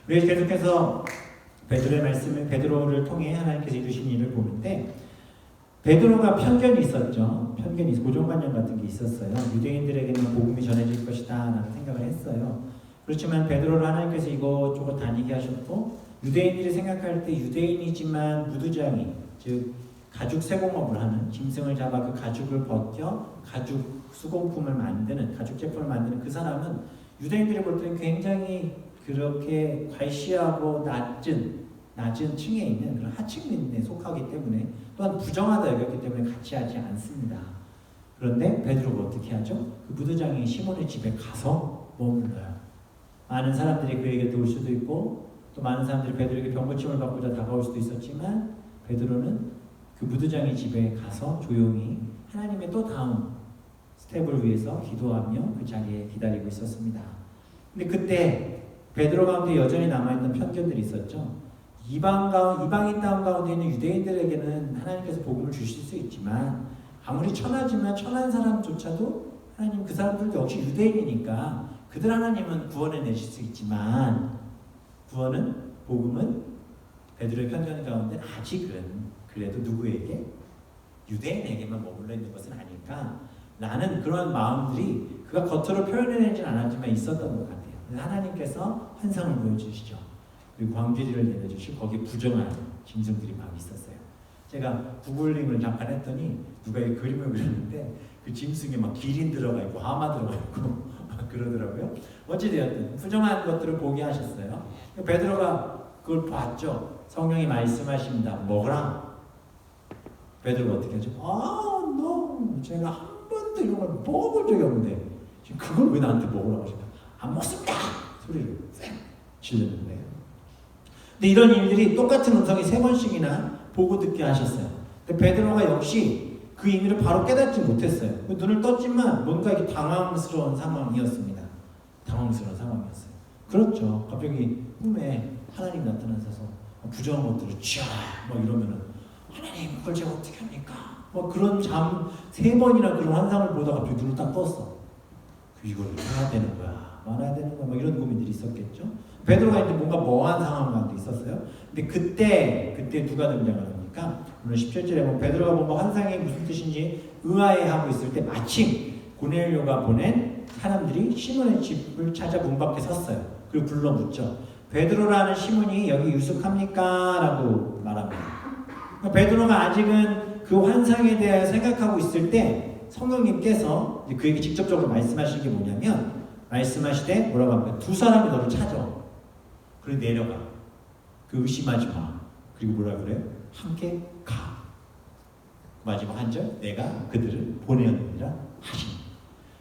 우리 계속해서 베드로의 말씀을 베드로를 통해 하나님께서 이루신 일을 보는데 베드로가 편견이 있었죠. 편견이 고정관념 같은 게 있었어요. 유대인들에게는 복음이 전해질 것이다 라는 생각을 했어요. 그렇지만 베드로를 하나님께서 이곳저곳 다니게 하셨고 유대인들이 생각할 때 유대인이지만 무두장이 즉 가죽 세공업을 하는 짐승을 잡아 그 가죽을 벗겨 가죽 수공품을 만드는 가죽 제품을 만드는 그 사람은 유대인들이 볼 때는 굉장히 그렇게 과시하고 낮은 층에 있는 그런 하층민에 속하기 때문에 또한 부정하다 여겼기 때문에 같이 하지 않습니다. 그런데 베드로가 어떻게 하죠? 그 무두장이 시몬의 집에 가서 머물러요. 많은 사람들이 그에게 올 수도 있고 또 많은 사람들이 베드로에게 병고침을 받고자 다가올 수도 있었지만 베드로는 그 무두장의 집에 가서 조용히 하나님의 또 다음 스텝을 위해서 기도하며 그 자리에 기다리고 있었습니다. 근데 그때 베드로 가운데 여전히 남아있는 편견들이 있었죠. 이방인 땅 가운데 있는 유대인들에게는 하나님께서 복음을 주실 수 있지만 아무리 천하지만 천한 사람조차도 하나님 그 사람들도 역시 유대인이니까 그들 하나님은 구원해 내실 수 있지만 복음은 베드로의 편견 가운데 아직은 그래도 누구에게? 유대인에게만 머물러 있는 것은 아닐까 라는 그런 마음들이 그가 겉으로 표현해내진 않았지만 있었던 것 같아요. 하나님께서 환상을 보여주시죠. 그리고 광주리를 내려주시고 거기에 부정한 짐승들이 막 있었어요. 제가 구글링을 잠깐 했더니 누가 이 그림을 그렸는데 그 짐승에 막 기린 들어가 있고 하마 들어가 있고 막 그러더라고요. 어찌되었든 부정한 것들을 보게 하셨어요. 베드로가 그걸 봤죠. 성령이 말씀하십니다. 먹으라. 베드로가 어떻게 하죠? no. 제가 한 번도 이런 걸 먹어본 적이 없는데 지금 그걸 왜 나한테 먹으라고 하십니까? 안 먹습니다. 소리를 쌩 질르는 거예요. 근데 이런 일들이 똑같은 음성이 3번씩이나 보고 듣게 하셨어요. 근데 베드로가 역시 그 의미를 바로 깨닫지 못했어요. 눈을 떴지만 뭔가 이렇게 당황스러운 상황이었습니다. 그렇죠. 갑자기 꿈에 하나님 나타나셔서 부정한 것들을 막 이러면은 하나님 그걸 제가 어떻게 합니까? 뭐 그런 3번이나 그런 환상을 보다가 갑자기 눈을 딱 떴어. 이걸 해야 되는 거야, 말아야 되는 거야, 막 이런 고민들이 있었겠죠. 베드로가 이제 뭔가 멍한 상황 가운데 있었어요. 근데 그때 누가 등장을 합니까? 오늘 17절에 보면 베드로가 뭔가 환상이 무슨 뜻인지 의아해하고 있을 때 마침 고넬료가 보낸 사람들이 시몬의 집을 찾아 문 밖에 섰어요. 그리고 불러 묻죠. 베드로라는 시몬이 여기 유숙합니까? 라고 말합니다. 베드로가 아직은 그 환상에 대해 생각하고 있을 때 성령님께서 그에게 직접적으로 말씀하신 게 뭐냐면 말씀하시되 뭐라고 합니까? 2 사람이 너를 찾아. 그리고 내려가. 그 의심하지 마. 그리고 뭐라 그래요? 함께 가. 마지막 한 절, 내가 그들을 보내었느니라 하시니.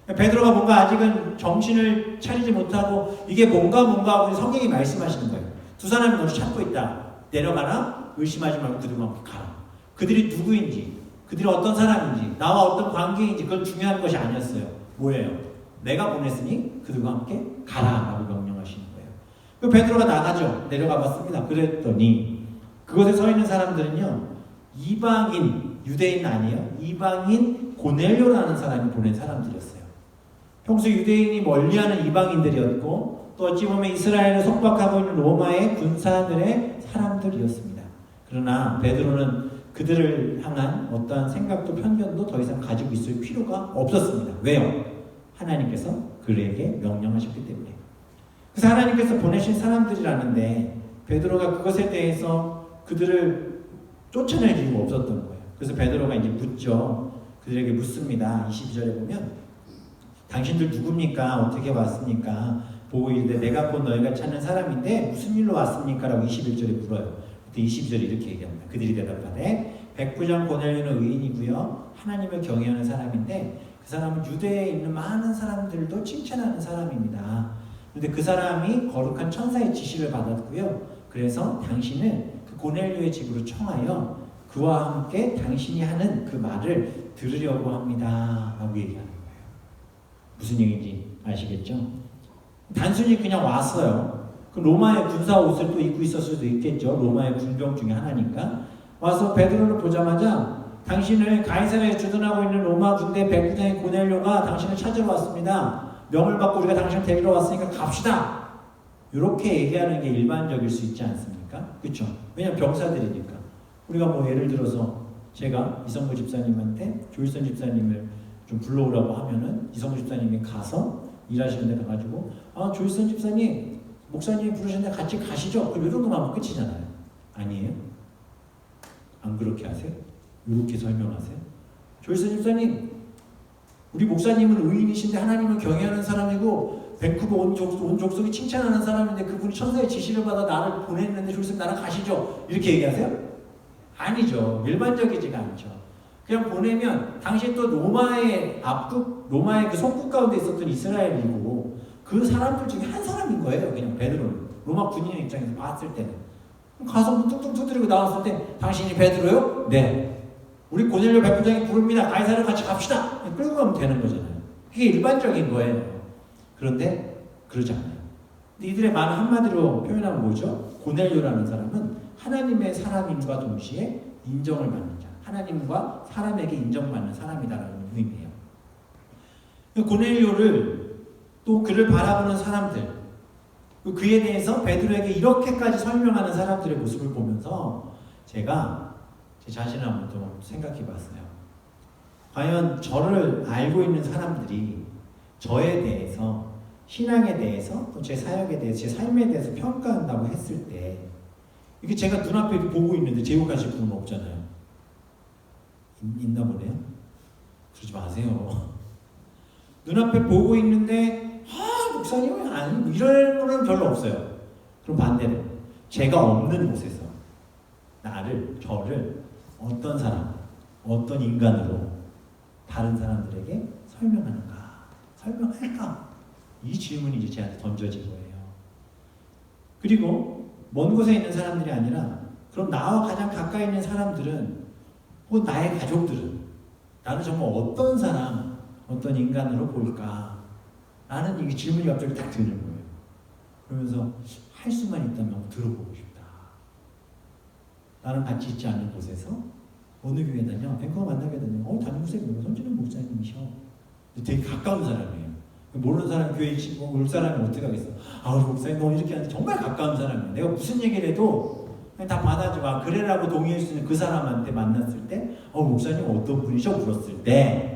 베드로가 뭔가 아직은 정신을 차리지 못하고 이게 뭔가 하고 성령이 말씀하시는 거예요. 2 사람이 너를 찾고 있다. 내려가라. 의심하지 말고 그들과 함께 가라. 그들이 누구인지, 그들이 어떤 사람인지, 나와 어떤 관계인지 그건 중요한 것이 아니었어요. 뭐예요? 내가 보냈으니 그들과 함께 가라 라고 명령하시는 거예요. 그 베드로가 나가죠. 내려가 봤습니다. 그랬더니 그곳에 서 있는 사람들은요, 이방인, 유대인 아니에요. 이방인 고넬료라는 사람이 보낸 사람들이었어요. 평소 유대인이 멀리하는 이방인들이었고 또 어찌 보면 이스라엘을 속박하고 있는 로마의 군사들의 사람들이었습니다. 그러나 베드로는 그들을 향한 어떠한 생각도 편견도 더 이상 가지고 있을 필요가 없었습니다. 왜요? 하나님께서 그에게 명령하셨기 때문에. 그래서 하나님께서 보내신 사람들이라는데 베드로가 그것에 대해서 그들을 쫓아낼 이유가 없었던 거예요. 그래서 베드로가 이제 묻죠. 그들에게 묻습니다. 22절에 보면 당신들 누굽니까? 어떻게 왔습니까? 보고 이르되 내가 곧 너희가 찾는 사람인데 무슨 일로 왔습니까? 라고 21절에 물어요. 그때 22절에 이렇게 얘기합니다. 그들이 대답하되 백부장 고넬료는 의인이고요. 하나님을 경외하는 사람인데 그 사람은 유대에 있는 많은 사람들도 칭찬하는 사람입니다. 그런데 그 사람이 거룩한 천사의 지시를 받았고요. 그래서 당신을 그 고넬료의 집으로 청하여 그와 함께 당신이 하는 그 말을 들으려고 합니다. 라고 얘기하는 거예요. 무슨 얘기인지 아시겠죠? 단순히 그냥 왔어요. 그 로마의 군사 옷을 또 입고 있었을 수도 있겠죠. 로마의 군병 중에 하나니까. 와서 베드로를 보자마자 당신을 가이사랴에 주둔하고 있는 로마 군대 백부장인 고넬료가 당신을 찾으러 왔습니다. 명을 받고 우리가 당신을 데리러 왔으니까 갑시다. 이렇게 얘기하는 게 일반적일 수 있지 않습니까? 그렇죠? 왜냐면 병사들이니까. 우리가 뭐 예를 들어서 제가 이성구 집사님한테 조일선 집사님을 좀 불러오라고 하면은 이성구 집사님이 가서 일하시는 데 가가지고 조일선 집사님 목사님이 부르셨는데 같이 가시죠. 그럼 이 정도만 하면 끝이잖아요. 아니에요? 안 그렇게 하세요? 이렇게 설명하세요? 조일선 집사님 우리 목사님은 의인이신데 하나님을 경외하는 사람이고 밴쿠버 온 족속이 칭찬하는 사람인데 그분이 천사의 지시를 받아 나를 보냈는데 조일선 나랑 가시죠. 이렇게 얘기하세요? 아니죠. 일반적이지가 않죠. 그냥 보내면 당시 또 로마의 로마의 그 속국 가운데 있었던 이스라엘이고 그 사람들 중에 한 사람인 거예요. 그냥 베드로는. 로마 군인의 입장에서 봤을 때는. 가서 뚝뚝 두드리고 나왔을 때 당신이 베드로요? 네. 우리 고넬료 백부장이 부릅니다. 가이사를 같이 갑시다. 끌고 가면 되는 거잖아요. 그게 일반적인 거예요. 그런데 그러지 않아요. 이들의 말을 한마디로 표현하면 뭐죠? 고넬료라는 사람은 하나님의 사람임과 동시에 인정을 받는 자. 하나님과 사람에게 인정받는 사람이다라는 의미예요. 고넬료를 또 그를 바라보는 사람들, 그에 대해서 베드로에게 이렇게까지 설명하는 사람들의 모습을 보면서 제가 제 자신을 한번 좀 생각해 봤어요. 과연 저를 알고 있는 사람들이 저에 대해서, 신앙에 대해서, 또 제 사역에 대해서, 제 삶에 대해서 평가한다고 했을 때 이게 제가 눈앞에 보고 있는데 제욕하실 분은 없잖아요. 있나 보네요. 그러지 마세요. 눈앞에 보고 있는데 목사님은 아니 이런 거는 별로 없어요. 그럼 반대로 제가 없는 곳에서 저를 어떤 사람, 어떤 인간으로 다른 사람들에게 설명할까? 이 질문이 이제 제한테 던져진 거예요. 그리고 먼 곳에 있는 사람들이 아니라 그럼 나와 가장 가까이 있는 사람들은 혹은 나의 가족들은 나는 정말 어떤 사람, 어떤 인간으로 보일까? 라는 이 질문이 갑자기 딱 드는 거예요. 그러면서 할 수만 있다면 들어보고 싶다. 나는 같이 있지 않은 곳에서 어느 교회 다녀? 밴쿠버 만나게 되면 담임 목사님, 손진은 목사님이셔. 되게 가까운 사람이에요. 모르는 사람 교회 올 사람이 어떻게 하겠어? 우리 목사님 너 이렇게 하는데 정말 가까운 사람이에요. 내가 무슨 얘기를 해도 그냥 다 받아주고 그래라고 동의할 수 있는 그 사람한테 만났을 때 목사님 어떤 분이셔? 물었을 때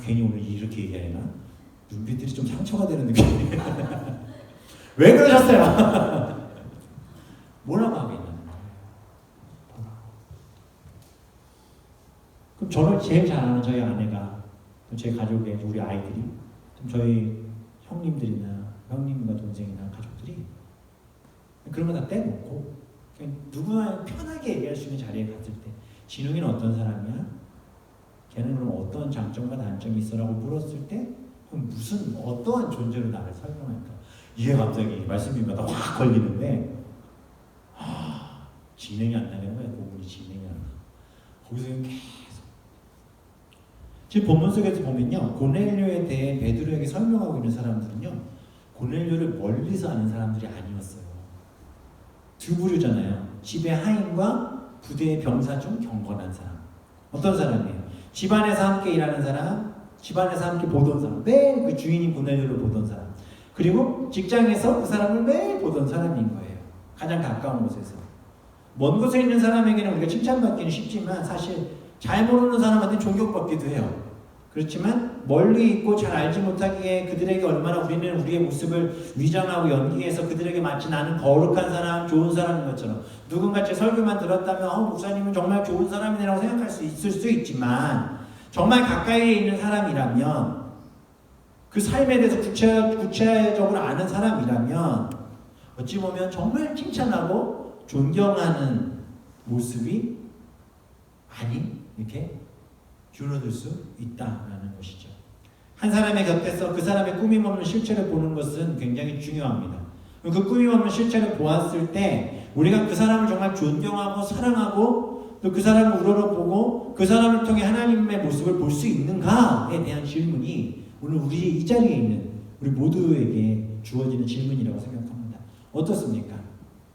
괜히 오늘 이렇게 얘기하나? 눈빛들이 좀 상처가 되는 느낌이에요. 왜 그러셨어요? 뭐라고 하겠냐는 거예요. 그럼 저를 제일 잘 아는 저희 아내가 또 제 가족의 우리 아이들이 저희 형님과 동생이나 가족들이 그런 거 다 떼놓고 그냥 누구나 편하게 얘기할 수 있는 자리에 갔을 때 진웅이는 어떤 사람이야? 걔는 그럼 어떤 장점과 단점이 있어? 라고 물었을 때 어떠한 존재로 나를 설명할까? 이게 갑자기 말씀드리마다 확 걸리는데 진행이 안 나는 거야. 그분이 진행이 안 나. 거기서 계속 지금 본문 속에서 보면요, 고넬료에 대해 베드로에게 설명하고 있는 사람들은요, 고넬료를 멀리서 아는 사람들이 아니었어요. 두 부류잖아요. 집의 하인과 부대의 병사 중 경건한 사람. 어떤 사람이에요? 집안에서 함께 일하는 사람, 집안에서 함께 보던 사람, 매일 그 주인인 고넬료를 보던 사람, 그리고 직장에서 그 사람을 매일 보던 사람인 거예요. 가장 가까운 곳에서. 먼 곳에 있는 사람에게는 우리가 칭찬받기는 쉽지만 사실 잘 모르는 사람한테 존경받기도 해요. 그렇지만 멀리 있고 잘 알지 못하기에 그들에게 얼마나 우리는 우리의 모습을 위장하고 연기해서 그들에게 마치 나는 거룩한 사람, 좋은 사람인 것처럼 누군가 제 설교만 들었다면 목사님은 정말 좋은 사람이라고 생각할 수 있을 수 있지만 정말 가까이에 있는 사람이라면 그 삶에 대해서 구체적으로 아는 사람이라면 어찌 보면 정말 칭찬하고 존경하는 모습이 많이 이렇게 줄어들 수 있다라는 것이죠. 한 사람의 곁에서 그 사람의 꾸밈없는 실체를 보는 것은 굉장히 중요합니다. 그 꾸밈없는 실체를 보았을 때 우리가 그 사람을 정말 존경하고 사랑하고 또 그 사람을 우러러보고 그 사람을 통해 하나님의 모습을 볼 수 있는가에 대한 질문이 오늘 우리 이 자리에 있는 우리 모두에게 주어지는 질문이라고 생각합니다. 어떻습니까?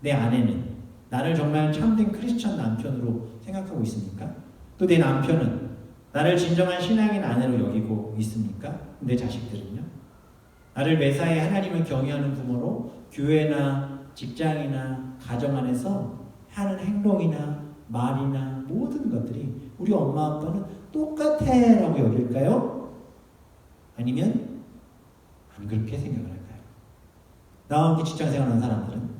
내 아내는 나를 정말 참된 크리스천 남편으로 생각하고 있습니까? 또 내 남편은 나를 진정한 신앙인 아내로 여기고 있습니까? 내 자식들은요? 나를 매사에 하나님을 경외하는 부모로 교회나 직장이나 가정 안에서 하는 행동이나 말이나 모든 것들이 우리 엄마 아빠는 똑같아 라고 여길까요? 아니면 안 그렇게 생각을 할까요? 나와 함께 직장생활하는 사람들은,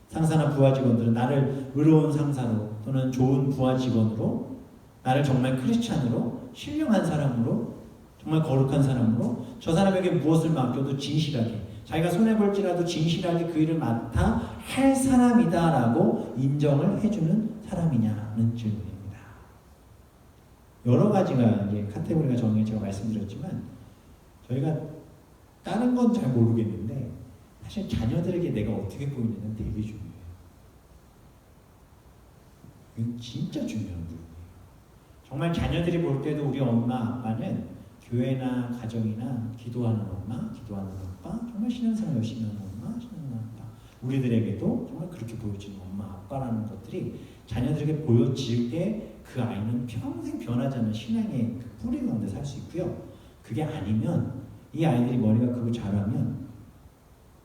상사나 부하 직원들은 나를 의로운 상사로 또는 좋은 부하 직원으로, 나를 정말 크리스찬으로, 신령한 사람으로, 정말 거룩한 사람으로, 저 사람에게 무엇을 맡겨도 진실하게, 자기가 손해볼지라도 진실하게 그 일을 맡아 할 사람이다라고 인정을 해주는 사람이냐는 질문입니다. 여러 가지가 이제 카테고리가 정해 제가 말씀드렸지만, 저희가 다른 건 잘 모르겠는데 사실 자녀들에게 내가 어떻게 보이느냐는 되게 중요해요. 이건 진짜 중요한 부분이에요. 정말 자녀들이 볼 때도 우리 엄마 아빠는 교회나 가정이나 기도하는 엄마, 기도하는 아빠, 정말 신앙생활 열심히 하는 엄마, 신앙하는 아빠, 우리들에게도 정말 그렇게 보여지는 엄마, 아빠라는 것들이 자녀들에게 보여질 때 그 아이는 평생 변하지 않는 신앙의 그 뿌리 가운데 살 수 있고요. 그게 아니면 이 아이들이 머리가 크고 자라면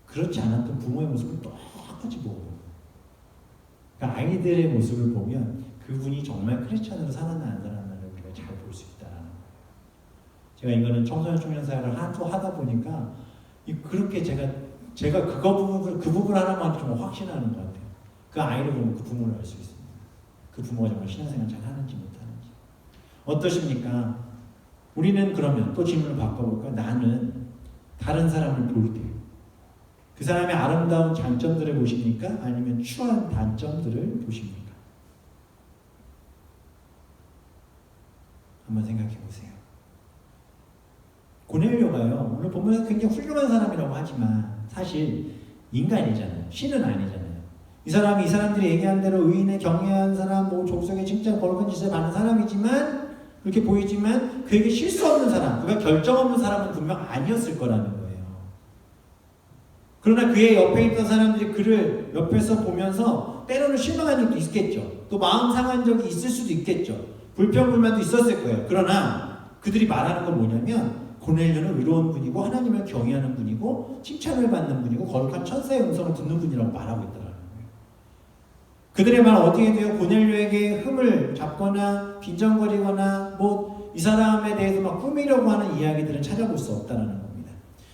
그렇지 않았던 부모의 모습을 똑같이 보고, 그러니까 아이들의 모습을 보면 그분이 정말 크리스찬으로 살아나는 사람을 우리가 잘 볼 수 있다는 거예요. 제가 이거는 청소년 청년사회를 하다 보니까 그렇게 제가 그 부분 하나만 좀 확신하는 것 같아요. 그 아이를 보면 그 부모를 알 수 있습니다. 그 부모가 정말 신앙생활 잘 하는지 못하는지. 어떠십니까? 우리는 그러면 또 질문을 바꿔볼까요? 나는 다른 사람을 볼 때 그 사람의 아름다운 장점들을 보십니까? 아니면 추한 단점들을 보십니까? 한번 생각해 보세요. 고넬료가요, 오늘 보면 굉장히 훌륭한 사람이라고 하지만 사실 인간이잖아요. 신은 아니잖아요. 이 사람들이 얘기한 대로 의인의 경외한 사람, 족속의 칭찬, 거룩한 짓을 받는 사람이지만, 그렇게 보이지만 그에게 실수 없는 사람, 그가 결정 없는 사람은 분명 아니었을 거라는 거예요. 그러나 그의 옆에 있던 사람들이 그를 옆에서 보면서 때로는 실망한 적도 있겠죠. 또 마음 상한 적이 있을 수도 있겠죠. 불평불만도 있었을 거예요. 그러나 그들이 말하는 건 뭐냐면, 고넬료는 의로운 분이고 하나님을 경외하는 분이고 칭찬을 받는 분이고 거룩한 천사의 음성을 듣는 분이라고 말하고 있더라고요. 그들의 말 어떻게 돼요? 고넬료에게 흠을 잡거나 빈정거리거나 이 사람에 대해서 막 꾸미려고 하는 이야기들은 찾아볼 수 없다는 겁니다.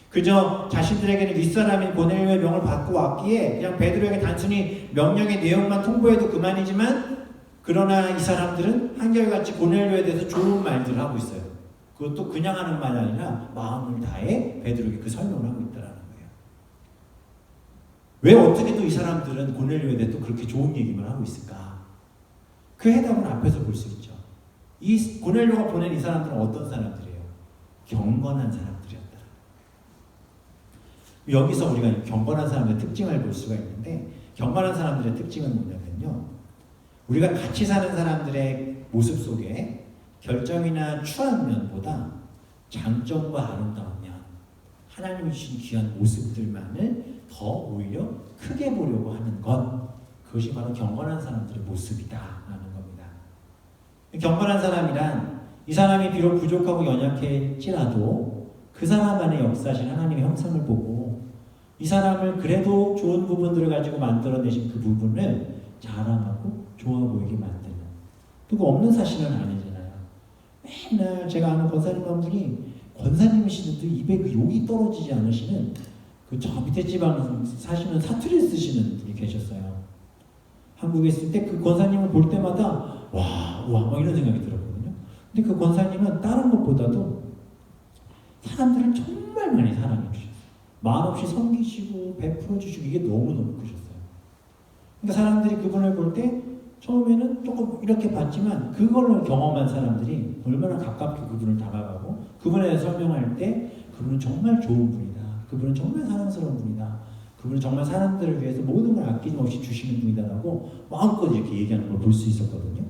그저 자신들에게는 윗사람인 고넬료의 명을 받고 왔기에 그냥 베드로에게 단순히 명령의 내용만 통보해도 그만이지만, 그러나 이 사람들은 한결같이 고넬료에 대해서 좋은 말들을 하고 있어요. 그것도 그냥 하는 말이 아니라 마음을 다해 베드로에게 그 설명을 하고 있다는 거예요. 왜 어떻게 또 이 사람들은 고넬료에 대해 또 그렇게 좋은 얘기만 하고 있을까? 그 해답은 앞에서 볼 수 있죠. 이 고넬료가 보낸 이 사람들은 어떤 사람들이에요? 경건한 사람들이었다. 여기서 우리가 경건한 사람들의 특징을 볼 수가 있는데, 경건한 사람들의 특징은 뭐냐면요, 우리가 같이 사는 사람들의 모습 속에 결정이나 추한 면보다 장점과 아름다운 면, 하나님이 주신 귀한 모습들만을 더 오히려 크게 보려고 하는 것, 그것이 바로 경건한 사람들의 모습이다라는 겁니다. 경건한 사람이란 이 사람이 비록 부족하고 연약할지라도 그 사람 안에 역사하신 하나님의 형상을 보고 이 사람을 그래도 좋은 부분들을 가지고 만들어내신 그 부분을 자랑하고 좋아 보이게 만드는, 또 그 없는 사실은 아니잖아요. 맨날 제가 아는 권사님 한 분이, 권사님이시는데 입에 그 욕이 떨어지지 않으시는 저 밑에 지방 사시는 사투리 쓰시는 분이 계셨어요. 한국에 있을 때 그 권사님을 볼 때마다 와 막 이런 생각이 들었거든요. 근데 그 권사님은 다른 것보다도 사람들을 정말 많이 사랑해 주셨어요. 말없이 섬기시고 베풀어 주시고 이게 너무너무 크셨어요. 그러니까 사람들이 그분을 볼 때 처음에는 조금 이렇게 봤지만 그걸로 경험한 사람들이 얼마나 가깝게 그분을 다가가고 그분에 대해 설명할 때 그분은 정말 좋은 분이다. 그분은 정말 사랑스러운 분이다. 그분은 정말 사람들을 위해서 모든 걸 아낌없이 주시는 분이다라고 마음껏 이렇게 얘기하는 걸 볼 수 있었거든요.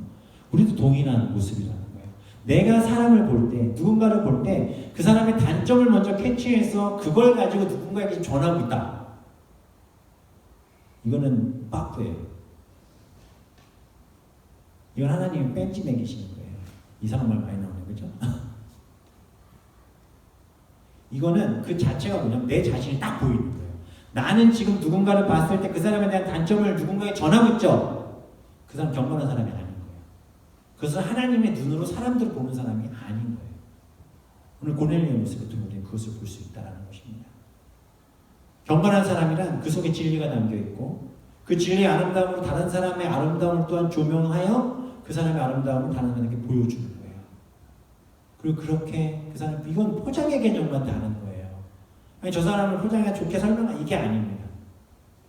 우리도 동일한 모습이라는 거예요. 내가 사람을 볼 때, 누군가를 볼 때 그 사람의 단점을 먼저 캐치해서 그걸 가지고 누군가에게 전하고 있다. 이거는 빠꾸예요. 이건 하나님이 뺀지 매기시는 거예요. 이상한 말 많이 나오네요. 그죠? 이거는 그 자체가 뭐냐면 내 자신이 딱 보이는 거예요. 나는 지금 누군가를 봤을 때 그 사람에 대한 단점을 누군가에 전하고 있죠. 그 사람 경건한 사람이 아닌 거예요. 그래서 하나님의 눈으로 사람들을 보는 사람이 아닌 거예요. 오늘 고넬료의 모습을 통해 우리는 그것을 볼 수 있다는 것입니다. 경건한 사람이란 그 속에 진리가 담겨있고 그 진리의 아름다움으로 다른 사람의 아름다움을 또한 조명하여 그 사람의 아름다움을 다른 사람에게 보여주는 거예요. 그리고 그렇게 그 사람, 이건 포장의 개념만 다른 거예요. 아니, 저 사람을 포장해 좋게 설명하 이게 아닙니다.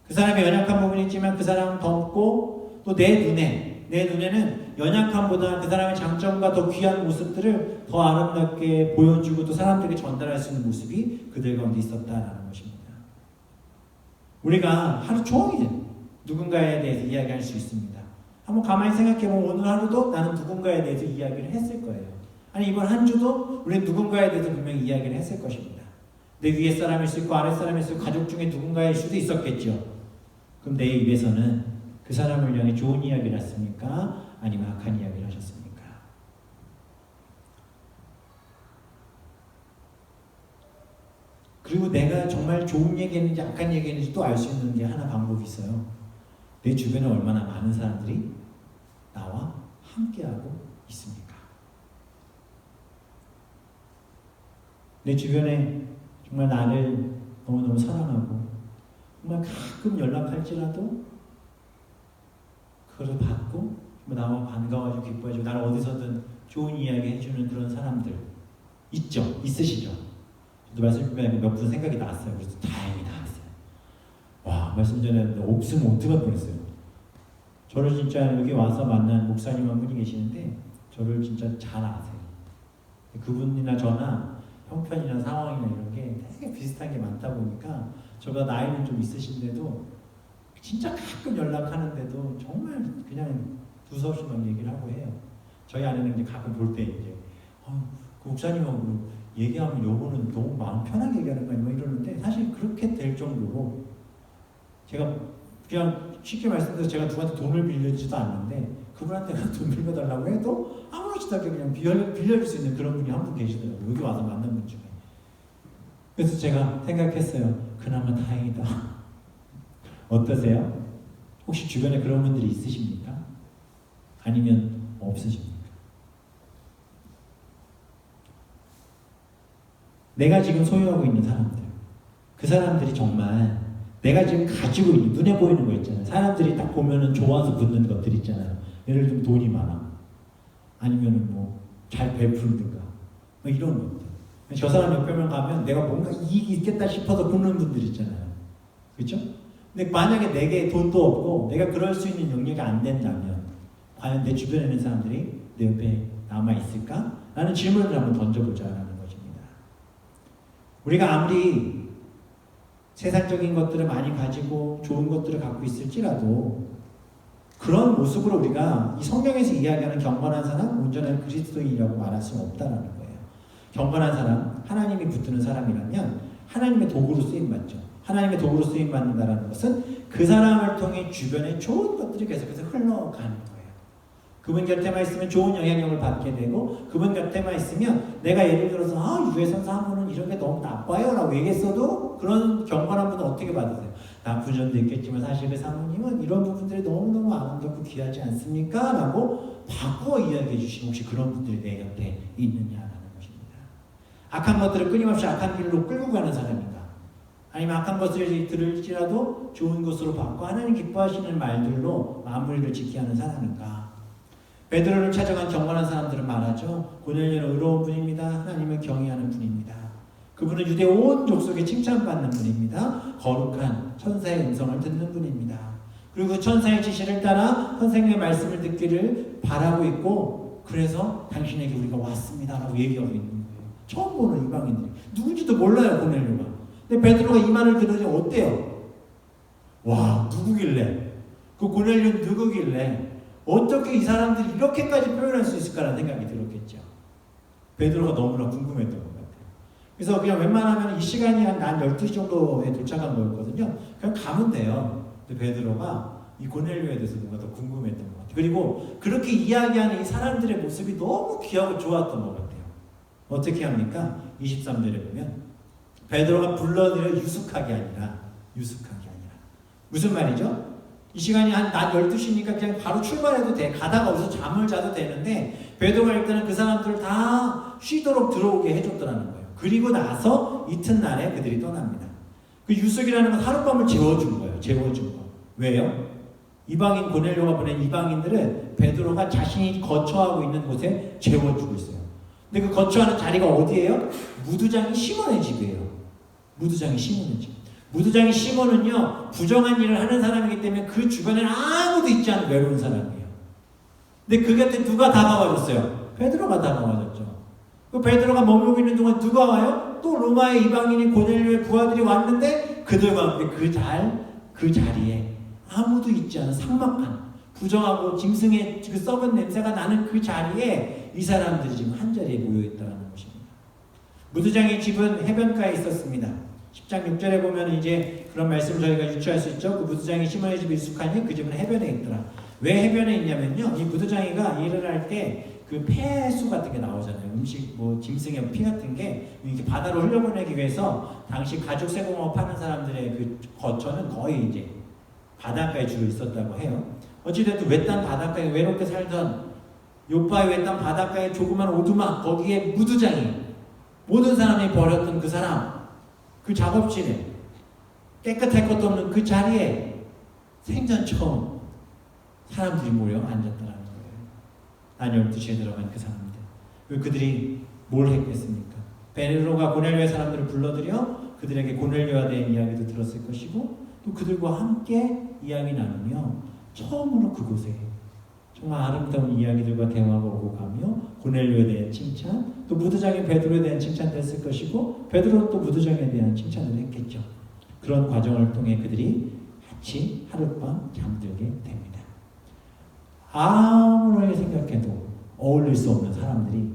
그 사람의 연약한 부분이 있지만 그 사람은 덮고 또 내 눈에는 연약함보다 그 사람의 장점과 더 귀한 모습들을 더 아름답게 보여주고 또 사람들에게 전달할 수 있는 모습이 그들 가운데 있었다라는 것입니다. 우리가 하루 종일 누군가에 대해서 이야기할 수 있습니다. 한번 가만히 생각해보면 오늘 하루도 나는 누군가에 대해서 이야기를 했을 거예요. 아니 이번 한 주도 우리는 누군가에 대해서 분명히 이야기를 했을 것입니다. 내 위에 사람일 수 있고 아래 사람일 수 있고 가족 중에 누군가일 수도 있었겠죠. 그럼 내 입에서는 그 사람을 향해 좋은 이야기를 했습니까? 아니면 악한 이야기를 하셨습니까? 그리고 내가 정말 좋은 얘기했는지 악한 얘기했는지 또 알 수 있는 게 하나 방법이 있어요. 내 주변에 얼마나 많은 사람들이 나와 함께하고 있습니까? 내 주변에 정말 나를 너무너무 사랑하고 정말 가끔 연락할지라도 그걸 받고 나와 반가워하고 기뻐해주고 나를 어디서든 좋은 이야기 해주는 그런 사람들 있죠? 있으시죠? 저도 말씀 준비하니까 몇 분 생각이 났어요. 그래서 다행히 나왔어요. 와, 말씀 전에 없으면 어떡할 뻔했어요. 저를 진짜 여기 와서 만난 목사님 한 분이 계시는데 저를 진짜 잘 아세요. 그분이나 저나 형편이나 상황이나 이런 게 되게 비슷한 게 많다 보니까 저보다 나이는 좀 있으신데도 진짜 가끔 연락하는데도 정말 그냥 두서없이 막 얘기를 하고 해요. 저희 아내는 이제 가끔 볼 때 이제 그 목사님하고 얘기하면 요거는 너무 마음 편하게 얘기하는 거 아니야 이러는데 사실 그렇게 될 정도로 제가 그냥 쉽게 말씀드려서 제가 누구한테 돈을 빌려주지도 않는데 그분한테 돈 빌려달라고 해도 아무렇지도 않게 그냥 빌려줄 수 있는 그런 분이 한 분 계시더라고요. 여기 와서 만난 분 중에. 그래서 제가 생각했어요. 그나마 다행이다. 어떠세요? 혹시 주변에 그런 분들이 있으십니까? 아니면 없으십니까? 내가 지금 소유하고 있는 사람들, 그 사람들이 정말 내가 지금 가지고 있는 눈에 보이는 거 있잖아요. 사람들이 딱 보면은 좋아서 붙는 것들 있잖아요. 예를 들면 돈이 많아, 아니면은 뭐 잘 베풀든가, 뭐 이런 것들. 저 사람 옆에만 가면 내가 뭔가 이익이 있겠다 싶어서 붙는 분들 있잖아요. 그렇죠? 근데 만약에 내게 돈도 없고 내가 그럴 수 있는 능력이 안 된다면 과연 내 주변에 있는 사람들이 내 옆에 남아 있을까? 라는 질문을 한번 던져보자라는 것입니다. 우리가 아무리 세상적인 것들을 많이 가지고 좋은 것들을 갖고 있을지라도 그런 모습으로 우리가 이 성경에서 이야기하는 경건한 사람, 온전한 그리스도인이라고 말할 수는 없다는 거예요. 경건한 사람, 하나님이 붙드는 사람이라면 하나님의 도구로 쓰임받죠. 하나님의 도구로 쓰임받는다는 것은 그 사람을 통해 주변에 좋은 것들이 계속해서 흘러가는 거예요. 그분 곁에만 있으면 좋은 영향력을 받게 되고 그분 곁에만 있으면 내가 예를 들어서 유해선 사모는 이런 게 너무 나빠요 라고 얘기했어도 그런 경건한 분은 어떻게 받으세요? 나쁜 점도 있겠지만 사실 그 사모님은 이런 부분들이 너무너무 아름답고 귀하지 않습니까? 라고 바꾸어 이야기해 주시면 혹시 그런 분들이 내 곁에 있느냐라는 것입니다. 악한 것들을 끊임없이 악한 길로 끌고 가는 사람인가? 아니면 악한 것을 들을지라도 좋은 것으로 바꿔 하나님 기뻐하시는 말들로 마무리를 짓게 하는 사람인가? 베드로를 찾아간 경건한 사람들은 말하죠. 고넬료는 의로운 분입니다. 하나님을 경외하는 분입니다. 그분은 유대 온 족속에 칭찬받는 분입니다. 거룩한 천사의 음성을 듣는 분입니다. 그리고 그 천사의 지시를 따라 선생님의 말씀을 듣기를 바라고 있고 그래서 당신에게 우리가 왔습니다 라고 얘기하고 있는 거예요. 처음 보는 이방인들이. 누군지도 몰라요 고넬료가. 근데 베드로가 이 말을 들으니 어때요? 와, 누구길래? 그 고넬료는 누구길래? 어떻게 이 사람들이 이렇게까지 표현할 수 있을까라는 생각이 들었겠죠. 베드로가 너무나 궁금했던 것 같아요. 그래서 그냥 웬만하면 이 시간이 한 12시 정도에 도착한 거였거든요. 그냥 가면 돼요. 근데 베드로가 이 고넬료에 대해서 뭔가 더 궁금했던 것 같아요. 그리고 그렇게 이야기하는 이 사람들의 모습이 너무 귀하고 좋았던 것 같아요. 어떻게 합니까? 23절에 보면 베드로가 불러들여 유숙하게 아니라 무슨 말이죠? 이 시간이 한 낮 12시니까 그냥 바로 출발해도 돼. 가다가 어디서 잠을 자도 되는데 베드로가 일단은 그 사람들을 다 쉬도록 들어오게 해줬더라는 거예요. 그리고 나서 이튿날에 그들이 떠납니다. 그 유숙이라는 건 하룻밤을 재워준 거예요. 재워준 거. 왜요? 이방인 고넬료가 보낸 이방인들은 베드로가 자신이 거처하고 있는 곳에 재워주고 있어요. 근데 그 거처하는 자리가 어디예요? 무두장이 시몬의 집이에요. 무두장이 시몬의 집. 무두장이 시몬은요, 부정한 일을 하는 사람이기 때문에 그 주변에는 아무도 있지 않은 외로운 사람이에요. 근데 그 곁에 누가 다가와줬어요? 베드로가 다가와줬죠. 그 베드로가 머물고 있는 동안 누가 와요? 또 로마의 이방인인 고넬료의 부하들이 왔는데 그들과 함께 그 자리에 아무도 있지 않은 삭막한 부정하고 짐승의 그 썩은 냄새가 나는 그 자리에 이 사람들이 지금 한 자리에 모여있다는 것입니다. 무두장의 집은 해변가에 있었습니다. 10장 6절에 보면 이제 그런 말씀을 저희가 유추할 수 있죠. 그 무두장이 시몬의 집에 익숙하니 그 집은 해변에 있더라. 왜 해변에 있냐면요, 이 무두장이가 일을 할 때 그 폐수 같은 게 나오잖아요. 음식, 뭐 짐승의 피 같은 게 이렇게 바다로 흘려보내기 위해서 당시 가죽 세공업 하는 사람들의 그 거처는 거의 이제 바닷가에 주로 있었다고 해요. 어찌됐든 외딴 바닷가에 외롭게 살던 요파의 외딴 바닷가에 조그만 오두막, 거기에 무두장이, 모든 사람이 버렸던 그 사람, 그 작업실에 깨끗할 것도 없는 그 자리에 생전 처음 사람들이 모여 앉았다는 거예요. 난 12시에 들어간 그 사람들. 그들이 뭘 했겠습니까? 베드로가 고넬료의 사람들을 불러들여 그들에게 고넬료에 대한 이야기도 들었을 것이고, 또 그들과 함께 이야기 나누며 처음으로 그곳에 정말 아름다운 이야기들과 대화가 오고 가며 고넬료에 대한 칭찬, 또 무두장인 베드로에 대한 칭찬도 했을 것이고, 베드로는 또 무두장에 대한 칭찬을 했겠죠. 그런 과정을 통해 그들이 같이 하룻밤 잠들게 됩니다. 아무리 생각해도 어울릴 수 없는 사람들이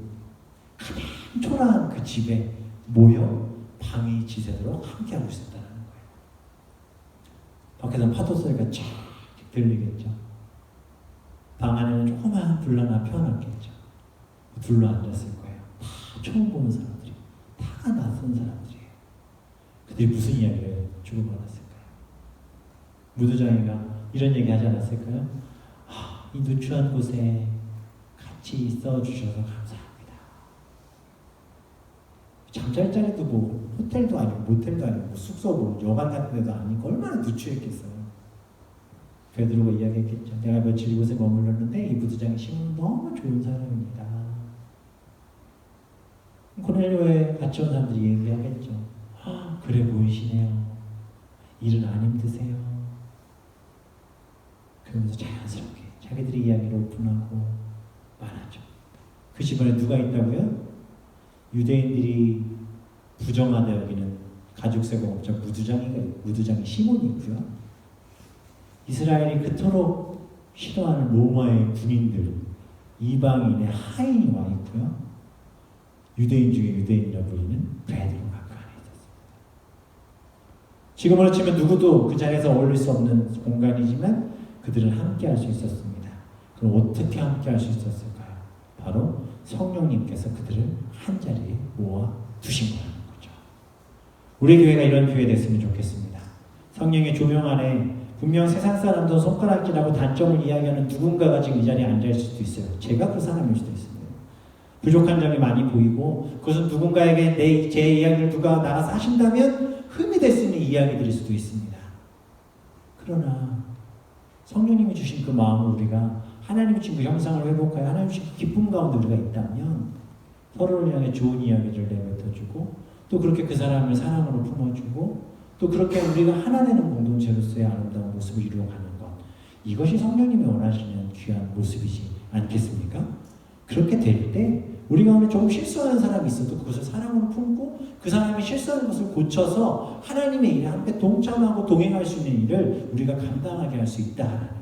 가장 초라한 그 집에 모여 밤이 지새도록 함께하고 있었다는 거예요. 밖에서 파도 소리가 쫙 들리겠죠. 방 안에는 조그마한 불 하나 펴놨겠죠. 둘러 앉았을 거예요. 다 처음 보는 사람들이, 다 낯선 사람들이에요. 그들이 무슨 이야기를 주고받았을까요? 무두장이가 이런 얘기 하지 않았을까요? 이 누추한 곳에 같이 있어 주셔서 감사합니다. 잠잘 자리도 뭐 호텔도 아니고 모텔도 아니고 뭐 숙소 뭐 여관 같은 데도 아니고 얼마나 누추했겠어요. 베드로가 이야기했겠죠. 내가 며칠 이곳에 머물렀는데 이 무두장이 시몬은 너무 좋은 사람입니다. 고넬료에 같이 온 사람들이 얘기하겠죠. 그래 보이시네요. 일은 안 힘드세요. 그러면서 자연스럽게 자기들이 이야기를 오픈하고 말하죠. 그 집안에 누가 있다고요? 유대인들이 부정하다 여기는 가죽세공업자 무두장이 시몬이 있고요. 이스라엘이 그토록 싫어하는 로마의 군인들, 이방인의 하인이 와 있고요. 유대인 중에 유대인이라 보이는 베드로가 그 안에 있었습니다. 지금으로 치면 누구도 그 자리에서 어울릴 수 없는 공간이지만 그들은 함께 할 수 있었습니다. 그럼 어떻게 함께 할 수 있었을까요? 바로 성령님께서 그들을 한 자리에 모아 두신 거라는 거죠. 우리 교회가 이런 교회 됐으면 좋겠습니다. 성령의 조명 안에 분명 세상 사람도 손가락질하고 단점을 이야기하는 누군가가 지금 이 자리에 앉아있을 수도 있어요. 제가 그 사람일 수도 있습니다. 부족한 점이 많이 보이고 그것은 누군가에게 제 이야기를 누가 나가서 하신다면 흠이 될 수 있는 이야기들일 수도 있습니다. 그러나 성령님이 주신 그 마음을 우리가 하나님이 주신 그 형상을 회복하여 하나님이 주신 그 기쁨 가운데 우리가 있다면 서로를 향해 좋은 이야기를 내뱉어주고 또 그렇게 그 사람을 사랑으로 품어주고 또 그렇게 우리가 하나 되는 공동체로서의 아름다운 모습을 이루어가는 것, 이것이 성령님이 원하시는 귀한 모습이지 않겠습니까? 그렇게 될 때 우리 가운데 조금 실수하는 사람이 있어도 그것을 사랑으로 품고 그 사람이 실수하는 것을 고쳐서 하나님의 일에 함께 동참하고 동행할 수 있는 일을 우리가 감당하게 할 수 있다는 거예요.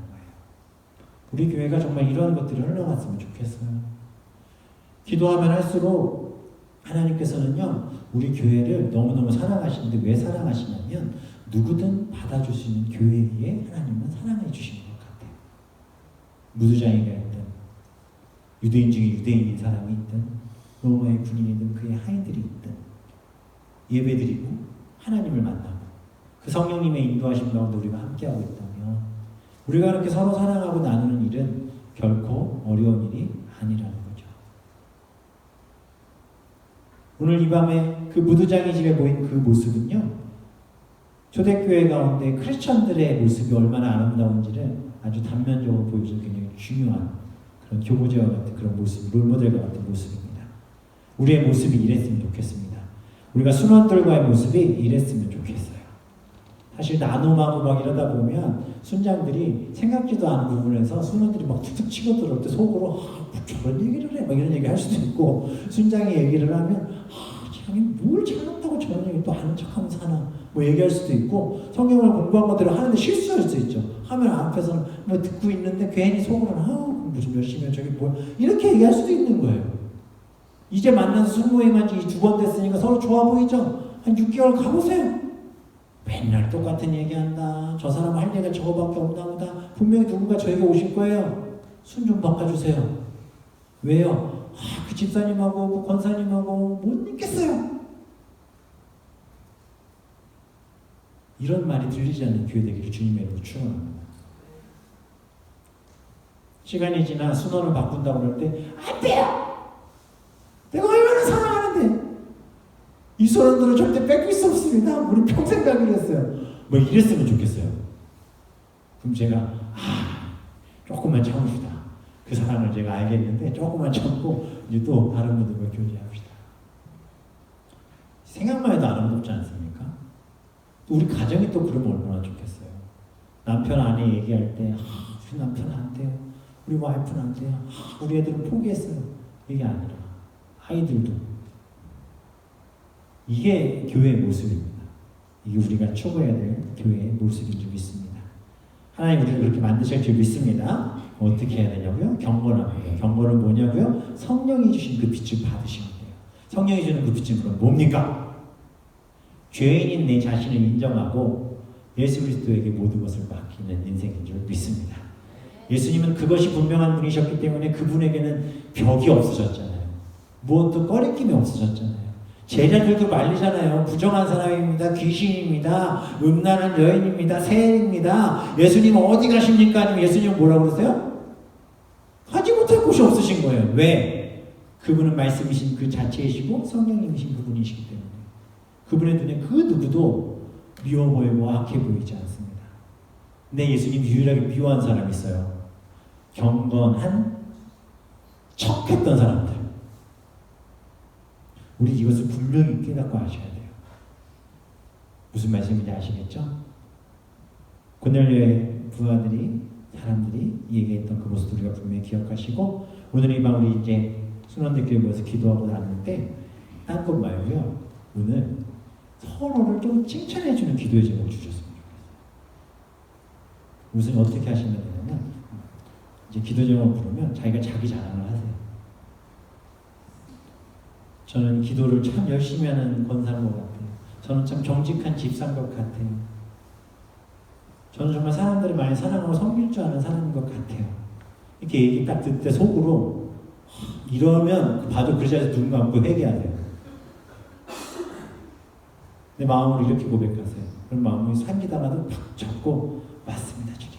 우리 교회가 정말 이러한 것들이 흘러갔으면 좋겠어요. 기도하면 할수록 하나님께서는요 우리 교회를 너무너무 사랑하시는데 왜 사랑하시냐면 누구든 받아줄 수 있는 교회에 하나님은 사랑해 주시는 것 같아요. 무두장이가 있든 유대인 중에 유대인인 사람이 있든 로마의 군인이든 그의 하인들이 있든 예배드리고 하나님을 만나고 그 성령님의 인도하심 가운데 우리가 함께하고 있다면 우리가 그렇게 서로 사랑하고 나누는 일은 결코 어려운 일이 아니라는 거죠. 오늘 이 밤에 그 무두장이 집에 모인 그 모습은요, 초대교회 가운데 크리스천들의 모습이 얼마나 아름다운지를 아주 단면적으로 보여주는 굉장히 중요한 그런 교보제와 같은 그런 모습, 롤모델과 같은 모습입니다. 우리의 모습이 이랬으면 좋겠습니다. 우리가 순원들과의 모습이 이랬으면 좋겠어요. 사실 나노마고 막 이러다 보면 순장들이 생각지도 않은 부분에서 순원들이 막 툭툭 치고 들어올 때 속으로 저런 얘기를 해 막 이런 얘기 할 수도 있고, 순장이 얘기를 하면 자기 뭘 잘났다고 저런 얘기 또 하는 척하면서 하나 뭐 얘기할 수도 있고, 성경을 공부한 것대로 하는데 실수할 수 있죠. 하면 앞에서는 뭐 듣고 있는데 괜히 속으로는 무슨 열심히 해 저기 뭐 이렇게 얘기할 수도 있는 거예요. 이제 만나서 술 모임한 지 2번 됐으니까 서로 좋아 보이죠? 한 6개월 가보세요. 맨날 똑같은 얘기한다. 저 사람 할 얘기가 저거밖에 없나 보다. 분명히 누군가 저에게 오실 거예요. 순 좀 바꿔주세요. 왜요? 그 집사님하고 그 권사님하고 못 있겠어요. 이런 말이 들리지 않는 교회 되기를 주님의 이름으로 축원합니다. 시간이 지나 순원을 바꾼다고 그럴 때 안 돼요! 내가 얼마나 사랑하는데 이 소원들은 절대 뺏길 수 없습니다. 우리 평생 가기로 했어요. 뭐 이랬으면 좋겠어요. 그럼 제가 조금만 참읍시다. 그 사랑을 제가 알겠는데 조금만 참고 이제 또 다른 분들과 교제합시다. 생각만 해도 아름답지 않습니까? 또 우리 가정이 또 그러면 얼마나 좋겠어요. 남편 아내 얘기할 때 우리 남편은 안 돼요. 우리 와이프는 안 돼요. 우리 애들은 포기했어요. 이게 아니라 아이들도 이게 교회의 모습입니다. 이게 우리가 추구해야 될 교회의 모습인 줄 믿습니다. 하나님 우리를 그렇게 만드실 줄 믿습니다. 어떻게 해야 되냐고요? 경건하고요. 경건은 뭐냐고요? 성령이 주신 그 빛을 받으시면 돼요. 성령이 주는 그 빛은 그럼 뭡니까? 죄인인 내 자신을 인정하고 예수 그리스도에게 모든 것을 맡기는 인생인 줄 믿습니다. 예수님은 그것이 분명한 분이셨기 때문에 그분에게는 벽이 없으셨잖아요. 무엇도 꺼리낌이 없으셨잖아요. 제자들도 말리잖아요. 부정한 사람입니다. 귀신입니다. 음란한 여인입니다. 세입니다. 예수님 어디 가십니까? 아니면 예수님은 뭐라고 그러세요? 가지 못할 곳이 없으신 거예요. 왜? 그분은 말씀이신 그 자체이시고 성령님이신 그분이시기 때문에 그분의 눈에 그 누구도 미워 보이고 악해 보이지 않습니다. 근데 예수님 유일하게 미워한 사람이 있어요. 경건한 척했던 사람들. 우리 이것을 분명히 깨닫고 아셔야 돼요. 무슨 말씀인지 아시겠죠? 고넬료의 부하들이 사람들이 얘기했던 그 모습을 우리가 분명히 기억하시고 오늘 이 밤 우리 이제 순원들끼리 모여서 기도하고 나눌 때 딴 것 말고요. 오늘 서로를 좀 칭찬해주는 기도의 제목을 주셨으면 좋겠어요. 무슨 어떻게 하시면 되냐면 이제 기도 제목을 부르면 자기가 자기 자랑을 하세요. 저는 기도를 참 열심히 하는 권사인 것 같아요. 저는 참 정직한 집사인 것 같아요. 저는 정말 사람들을 많이 사랑하고 섬길 줄 아는 사람인 것 같아요. 이렇게 얘기 딱 듣을 때 속으로 이러면 봐도 그 자리에서 눈 감고 회개하세요. 내 마음으로 이렇게 고백하세요. 그런 마음이 삼기다가도 탁 잡고 맞습니다 주님.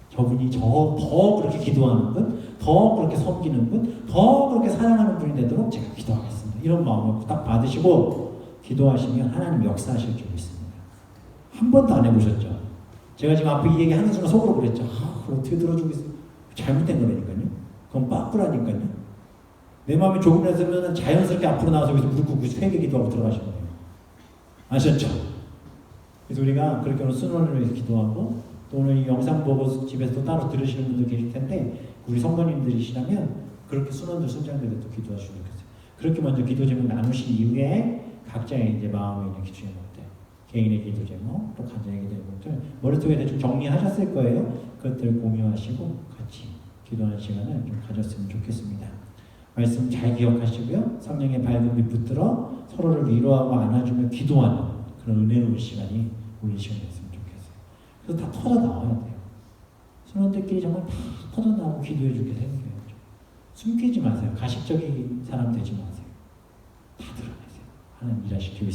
저분이 더 그렇게 기도하는 분, 더 그렇게 섬기는 분, 더 그렇게 사랑하는 분이 되도록 제가 기도하겠습니다. 이런 마음을 딱 받으시고 기도하시면 하나님 역사하실 줄 믿습니다. 한 번도 안 해보셨죠? 제가 지금 앞에 이 얘기 하는 순간 속으로 그랬죠. 그걸 어떻게 들어주겠어요? 잘못된 거라니까요. 그건 빠꾸라니까요. 내 마음이 조금이라도 자연스럽게 앞으로 나와서 여기서 무릎 꿇고 회개 기도하고 들어가시면 돼요. 아셨죠? 그래서 우리가 그렇게 오늘 순원을 위해서 기도하고 또 오늘 이 영상 보고 집에서 또 따로 들으시는 분들 계실 텐데 우리 성도님들이시라면 그렇게 순원들 순장들도 또 기도하시면 좋겠어요. 그렇게 먼저 기도 제목 나누신 이후에 각자의 이제 마음에 있는 기도 제목들, 개인의 기도 제목, 또 가정의 기도 제목들 머릿속에 대충 정리하셨을 거예요. 그것들을 공유하시고 같이 기도하는 시간을 좀 가졌으면 좋겠습니다. 말씀 잘 기억하시고요. 성령의 밝은 빛 붙들어 서로를 위로하고 안아주며 기도하는 그런 은혜로운 시간이 우리 시간이 됐으면 좋겠어요. 그래서 다 터져 나와야 돼요. 순원들끼리 정말 다 터져 나오고 기도해 주게 생겨요. 숨기지 마세요. 가식적인 사람 되지 마세요. 다 드러내세요. 하나님 일하실 줄